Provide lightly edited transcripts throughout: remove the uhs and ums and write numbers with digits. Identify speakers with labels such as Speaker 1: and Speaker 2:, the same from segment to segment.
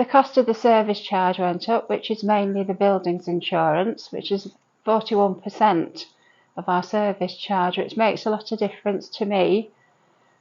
Speaker 1: The cost of the service charge went up, which is mainly the buildings insurance, which is 41% of our service charge, which makes a lot of difference to me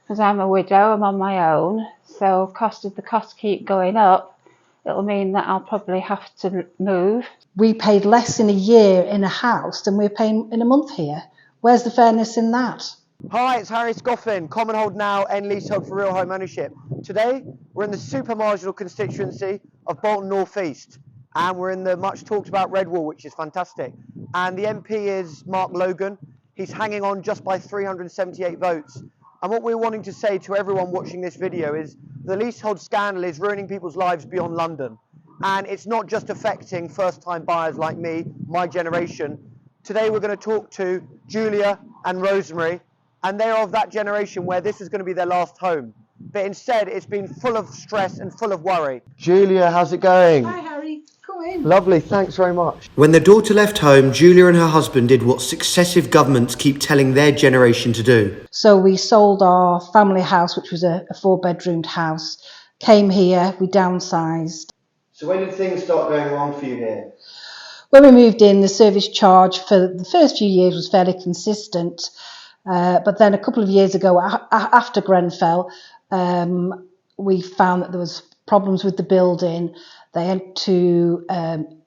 Speaker 1: because I'm a widow, I'm on my own, so the costs keep going up. It'll mean that I'll probably have to move.
Speaker 2: We paid less in a year in a house than we're paying in a month here. Where's the fairness in that?
Speaker 3: Hi, it's Harry Scoffin, Commonhold now and Leasehold for real home ownership. Today, we're in the super marginal constituency of Bolton North East, and we're in the much talked about Red Wall, which is fantastic. And the MP is Mark Logan. He's hanging on just by 378 votes. And what we're wanting to say to everyone watching this video is the leasehold scandal is ruining people's lives beyond London. And it's not just affecting first-time buyers like me, my generation. Today, we're going to talk to Julia and Rosemary, and they are of that generation where this is going to be their last home. But instead, it's been full of stress and full of worry. Julia, how's it going?
Speaker 2: Hi Harry, come in.
Speaker 3: Lovely, thanks very much.
Speaker 4: When their daughter left home, Julia and her husband did what successive governments keep telling their generation to do.
Speaker 2: So we sold our family house, which was a 4-bedroomed house, came here, we downsized.
Speaker 3: So when did things start going wrong for you here?
Speaker 2: When we moved in, the service charge for the first few years was fairly consistent. But then a couple of years ago, after Grenfell, we found that there was problems with the building. They had to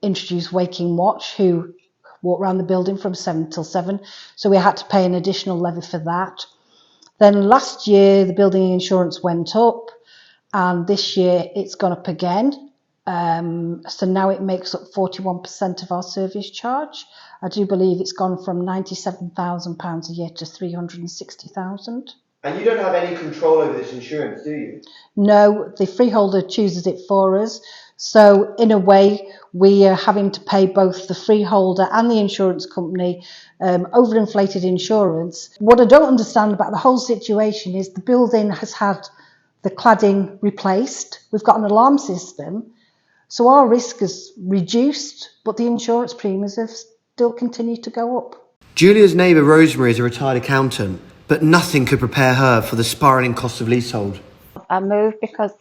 Speaker 2: introduce Waking Watch, who walked around the building from 7 till 7. So we had to pay an additional levy for that. Then last year, the building insurance went up, and this year it's gone up again. So now it makes up 41% of our service charge. I do believe it's gone from £97,000 a year to £360,000.
Speaker 3: And you don't have any control over this insurance, do you?
Speaker 2: No, the freeholder chooses it for us. So in a way, we are having to pay both the freeholder and the insurance company overinflated insurance. What I don't understand about the whole situation is the building has had the cladding replaced. We've got an alarm system. So our risk has reduced, but the insurance premiums have still continued to go up.
Speaker 4: Julia's neighbour Rosemary is a retired accountant, but nothing could prepare her for the spiralling cost of leasehold.
Speaker 1: I moved because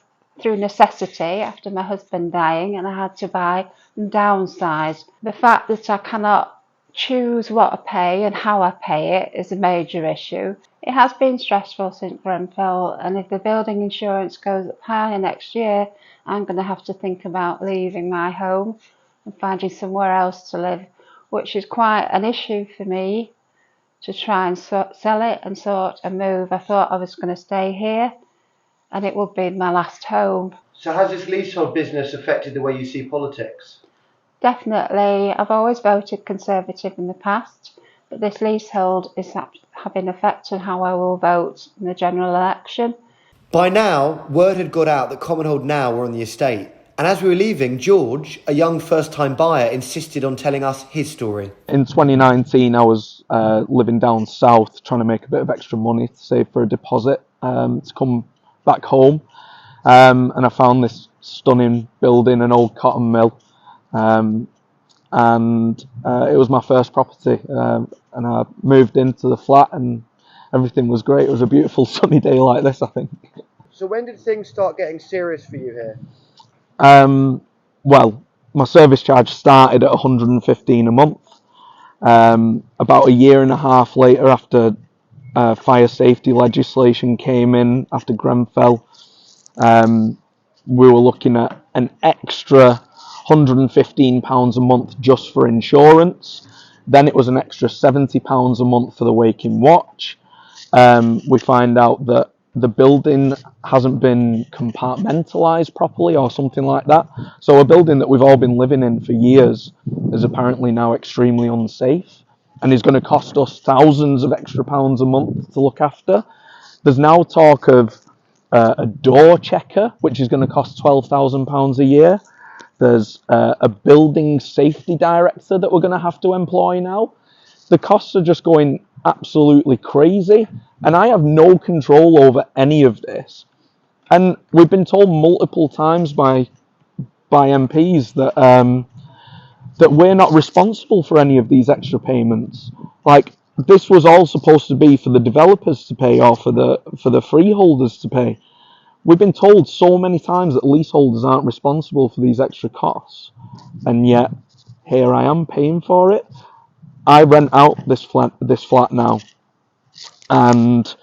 Speaker 1: through necessity after my husband dying, and I had to buy and downsize. The fact that I cannot choose what I pay and how I pay it is a major issue. It has been stressful since Grenfell, and if the building insurance goes up higher next year, I'm going to have to think about leaving my home and finding somewhere else to live, which is quite an issue for me to try and sell it and sort and move. I thought I was going to stay here and it would be my last home.
Speaker 3: So has this leasehold business affected the way you see politics?
Speaker 1: Definitely. I've always voted Conservative in the past, but this leasehold is having effect on how I will vote in the general election.
Speaker 4: By now, word had got out that Commonhold now were on the estate. And as we were leaving, George, a young first-time buyer, insisted on telling us his story.
Speaker 5: In 2019, I was living down south, trying to make a bit of extra money to save for a deposit to come back home. And I found this stunning building, an old cotton mill. And it was my first property. And I moved into the flat and everything was great. It was a beautiful sunny day like this, I think.
Speaker 3: So when did things start getting serious for you here?
Speaker 5: Well, my service charge started at £115 a month. About a year and a half later, after fire safety legislation came in, after Grenfell, we were looking at an extra £115 a month just for insurance. Then it was an extra £70 a month for the Waking Watch. We find out that the building hasn't been compartmentalised properly or something like that. So a building that we've all been living in for years is apparently now extremely unsafe and is going to cost us thousands of extra pounds a month to look after. There's now talk of a door checker, which is going to cost £12,000 a year. There's a building safety director that we're going to have to employ now. The costs are just going absolutely crazy, and I have no control over any of this. And we've been told multiple times by MPs that we're not responsible for any of these extra payments. Like, this was all supposed to be for the developers to pay or for the freeholders to pay. We've been told so many times that leaseholders aren't responsible for these extra costs, and yet here I am paying for it. I rent out this flat now, and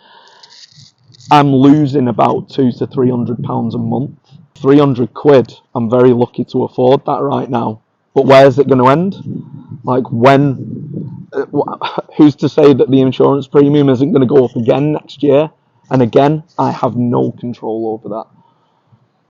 Speaker 5: I'm losing about £200 to £300 a month. 300 quid. I'm very lucky to afford that right now. But where's it going to end? Like, when? Who's to say that the insurance premium isn't going to go up again next year? And again, I have no control over that.